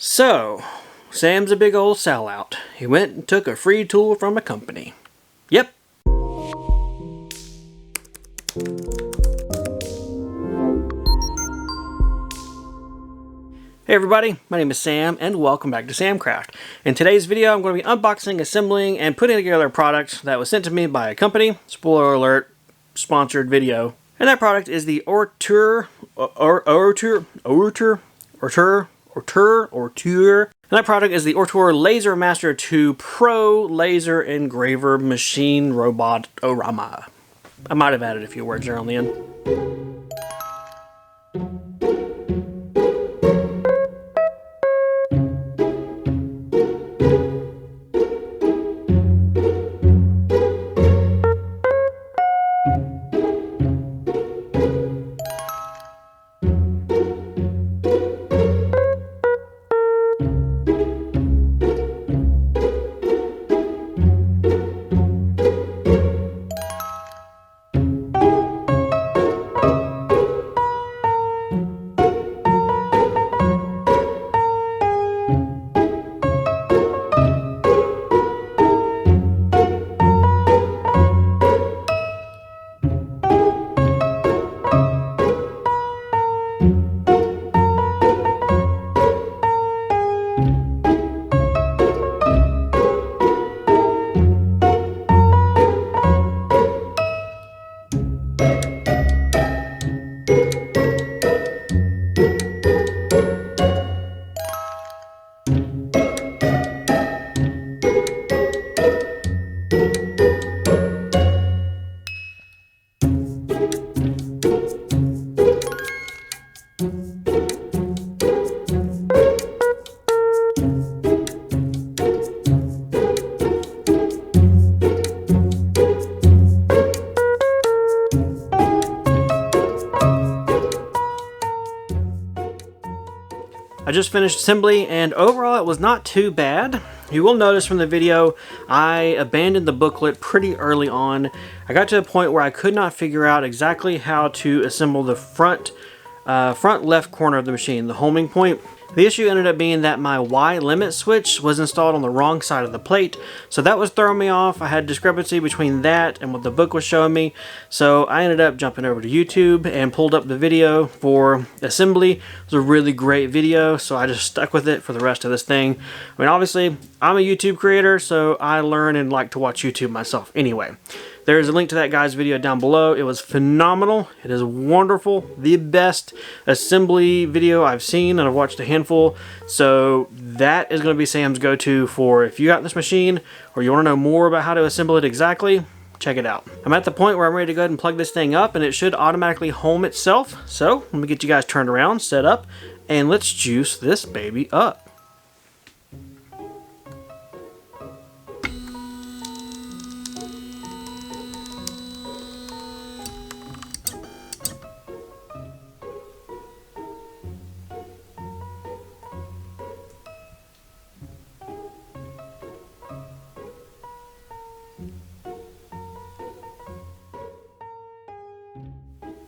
So, Sam's a big old sellout. He went and took a free tool from a company. Yep. Hey everybody, my name is Sam and welcome back to Samcraft. In today's video I'm going to be unboxing, assembling, and putting together a product that was sent to me by a company. Spoiler alert, sponsored video. And that product is the Ortur. And that product is the Ortur Laser Master 2 Pro Laser Engraver Machine Robot Orama. I might have added a few words there on the end. I just finished assembly and overall it was not too bad. You will notice from the video I abandoned the booklet pretty early on. I got to a point where I could not figure out exactly how to assemble the front left corner of the machine, the homing point. The issue ended up being that my Y limit switch was installed on the wrong side of the plate, so that was throwing me off. I had discrepancy between that and what the book was showing me, so I ended up jumping over to YouTube and pulled up the video for assembly. It was a really great video, so I just stuck with it for the rest of this thing. I mean, obviously, I'm a YouTube creator, so I learn and like to watch YouTube myself anyway. There's a link to that guy's video down below. It was phenomenal. It is wonderful. The best assembly video I've seen, and I've watched a handful. So that is going to be Sam's go-to for if you got this machine or you want to know more about how to assemble it exactly, check it out. I'm at the point where I'm ready to go ahead and plug this thing up, and it should automatically home itself. So let me get you guys turned around, set up, and let's juice this baby up.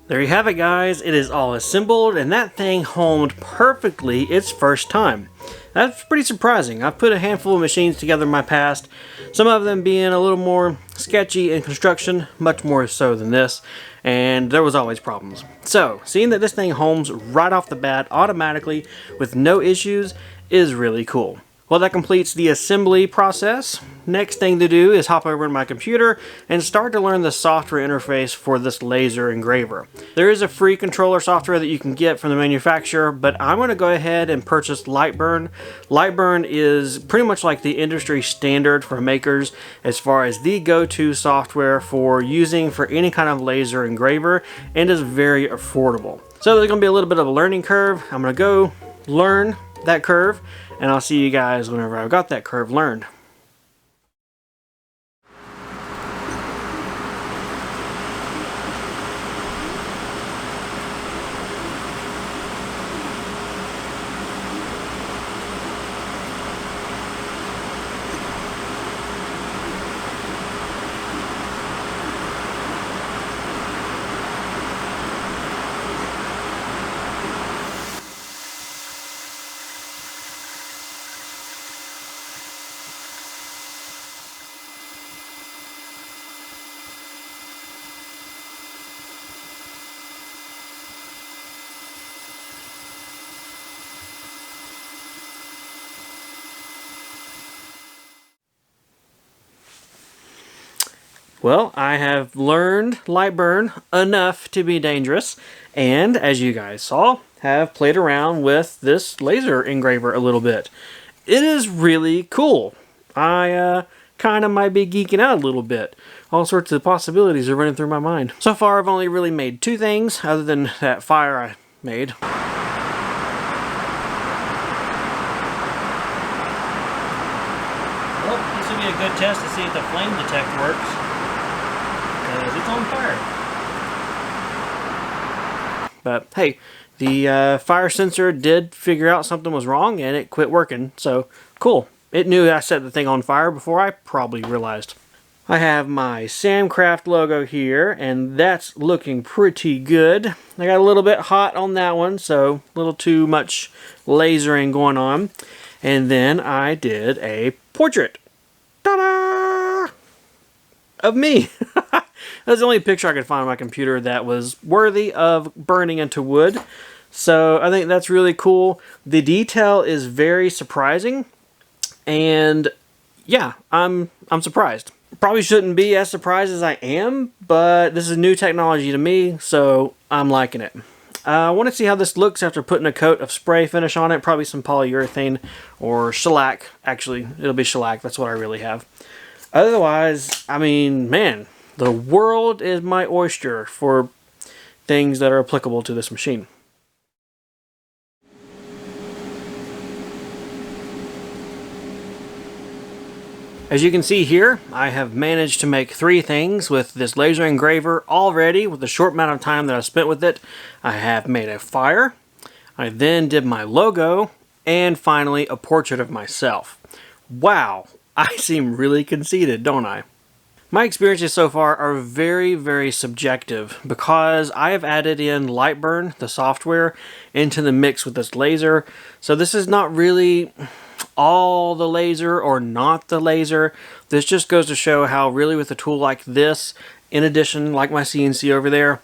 There you have it, guys. It is all assembled, and that thing homed perfectly its first time. That's pretty surprising. I've put a handful of machines together in my past, some of them being a little more sketchy in construction, much more so than this, and there was always problems. So, seeing that this thing homes right off the bat automatically with no issues is really cool. Well, that completes the assembly process. Next thing to do is hop over to my computer and start to learn the software interface for this laser engraver. There is a free controller software that you can get from the manufacturer, but I'm going to go ahead and purchase LightBurn. LightBurn is pretty much like the industry standard for makers as far as the go-to software for using for any kind of laser engraver, and is very affordable. So there's going to be a little bit of a learning curve. I'm going to go learn that curve, and I'll see you guys whenever I've got that curve learned. Well, I have learned LightBurn enough to be dangerous, and as you guys saw, have played around with this laser engraver a little bit. It is really cool. I kind of might be geeking out a little bit. All sorts of possibilities are running through my mind. So far, I've only really made 2 things, other than that fire I made. Well, this will be a good test to see if the flame detect works, because it's on fire. But hey, the fire sensor did figure out something was wrong and it quit working, so cool. It knew I set the thing on fire before I probably realized. I have my Samcraft logo here, and that's looking pretty good. I got a little bit hot on that one, so a little too much lasering going on. And then I did a portrait. Ta-da! Of me. That's the only picture I could find on my computer that was worthy of burning into wood. So I think that's really cool. The detail is very surprising. And yeah, I'm surprised. Probably shouldn't be as surprised as I am, but this is new technology to me, so I'm liking it. I want to see how this looks after putting a coat of spray finish on it, probably some polyurethane or shellac. Actually, it'll be shellac, that's what I really have. Otherwise, I mean, man, the world is my oyster for things that are applicable to this machine. As you can see here, I have managed to make 3 things with this laser engraver already with the short amount of time that I spent with it. I have made a fire, I then did my logo, and finally a portrait of myself. Wow, I seem really conceited, don't I? My experiences so far are very, very subjective because I have added in LightBurn, the software, into the mix with this laser. So this is not really all the laser or not the laser. This just goes to show how really with a tool like this, in addition, like my CNC over there,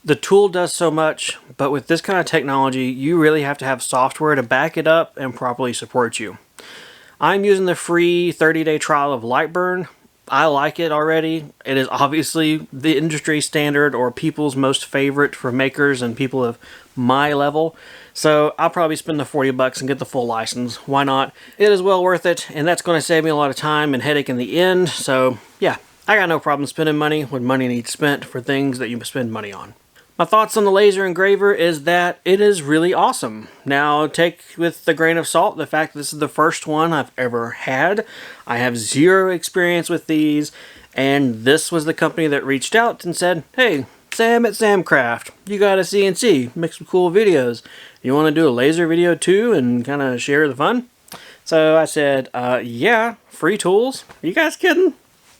the tool does so much, but with this kind of technology, you really have to have software to back it up and properly support you. I'm using the free 30-day trial of LightBurn. I like it already. It is obviously the industry standard or people's most favorite for makers and people of my level. So I'll probably spend the 40 bucks and get the full license. Why not? It is well worth it, and that's going to save me a lot of time and headache in the end. So yeah, I got no problem spending money when money needs spent for things that you spend money on. My thoughts on the laser engraver is that it is really awesome. Now, take with a grain of salt the fact that this is the first one I've ever had. I have 0 experience with these, and this was the company that reached out and said, hey, Sam at Samcraft, you got a CNC, make some cool videos. You want to do a laser video too and kind of share the fun? So I said, yeah, free tools. Are you guys kidding?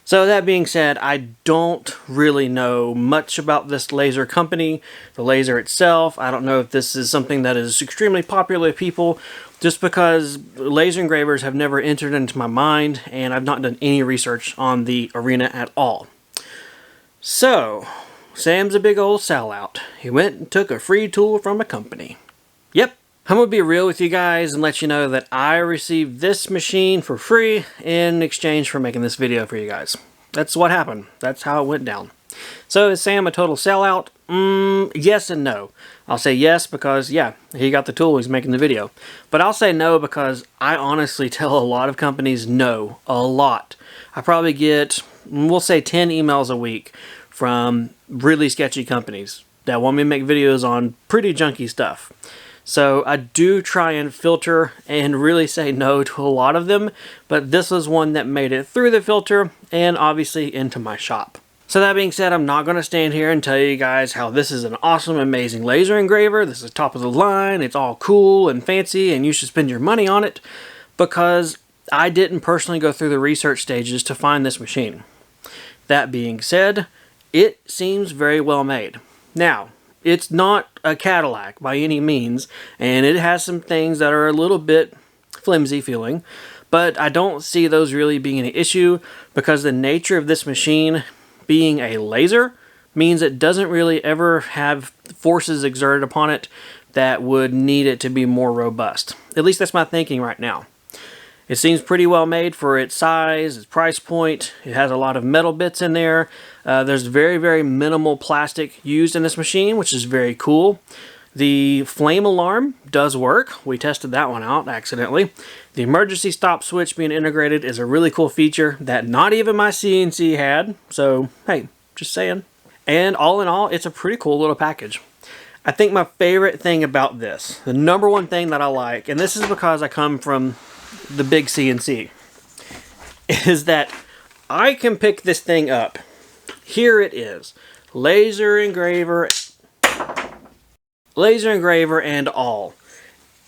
So that being said, I don't really know much about this laser company, the laser itself. I don't know if this is something that is extremely popular with people, just because laser engravers have never entered into my mind and I've not done any research on the arena at all. So, Sam's a big old sellout. He went and took a free tool from a company. Yep. I'm going to be real with you guys and let you know that I received this machine for free in exchange for making this video for you guys. That's what happened. That's how it went down. So is Sam a total sellout? Yes and no. I'll say yes because, yeah, he got the tool, he's making the video. But I'll say no because I honestly tell a lot of companies no. A lot. I probably get, we'll say 10 emails a week from really sketchy companies that want me to make videos on pretty junky stuff. So I do try and filter and really say no to a lot of them, but this was one that made it through the filter and obviously into my shop. So that being said, I'm not going to stand here and tell you guys how this is an awesome, amazing laser engraver. This is top of the line, it's all cool and fancy and you should spend your money on it, because I didn't personally go through the research stages to find this machine. That being said, it seems very well made. Now, it's not a Cadillac by any means, and it has some things that are a little bit flimsy feeling, but I don't see those really being an issue because the nature of this machine being a laser means it doesn't really ever have forces exerted upon it that would need it to be more robust. At least that's my thinking right now. It seems pretty well made for its size, its price point. It has a lot of metal bits in there. There's very, very minimal plastic used in this machine, which is very cool. The flame alarm does work. We tested that one out accidentally. The emergency stop switch being integrated is a really cool feature that not even my CNC had. So, hey, just saying. And all in all, it's a pretty cool little package. I think my favorite thing about this, the number one thing that I like, and this is because I come from the big CNC, is that I can pick this thing up. Here it is. Laser engraver and all.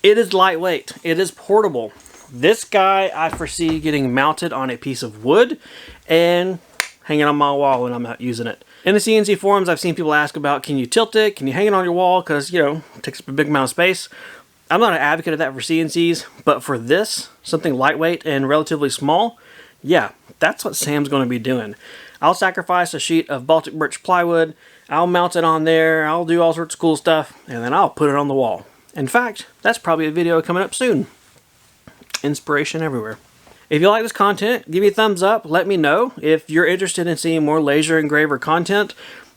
It is lightweight. It is portable. This guy I foresee getting mounted on a piece of wood and hanging on my wall when I'm not using it. In the CNC forums, I've seen people ask about, can you tilt it? Can you hang it on your wall? Because, you know, it takes up a big amount of space. I'm not an advocate of that for CNCs, but for this, something lightweight and relatively small, yeah, that's what Sam's going to be doing. I'll sacrifice a sheet of Baltic birch plywood, I'll mount it on there, I'll do all sorts of cool stuff, and then I'll put it on the wall. In fact, that's probably a video coming up soon. Inspiration everywhere. If you like this content, give me a thumbs up, let me know if you're interested in seeing more laser engraver content.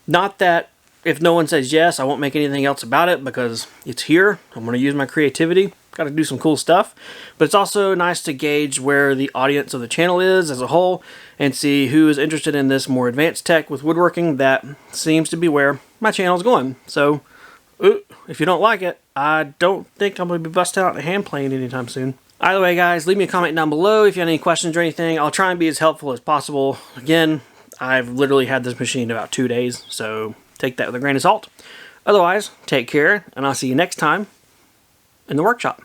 Not that if no one says yes, I won't make anything else about it because it's here. I'm going to use my creativity. Got to do some cool stuff. But it's also nice to gauge where the audience of the channel is as a whole and see who is interested in this more advanced tech with woodworking. That seems to be where my channel is going. So, if you don't like it, I don't think I'm going to be busting out a hand plane anytime soon. Either way, guys, leave me a comment down below if you have any questions or anything. I'll try and be as helpful as possible. Again, I've literally had this machine about 2 days, so take that with a grain of salt. Otherwise, take care, and I'll see you next time in the workshop.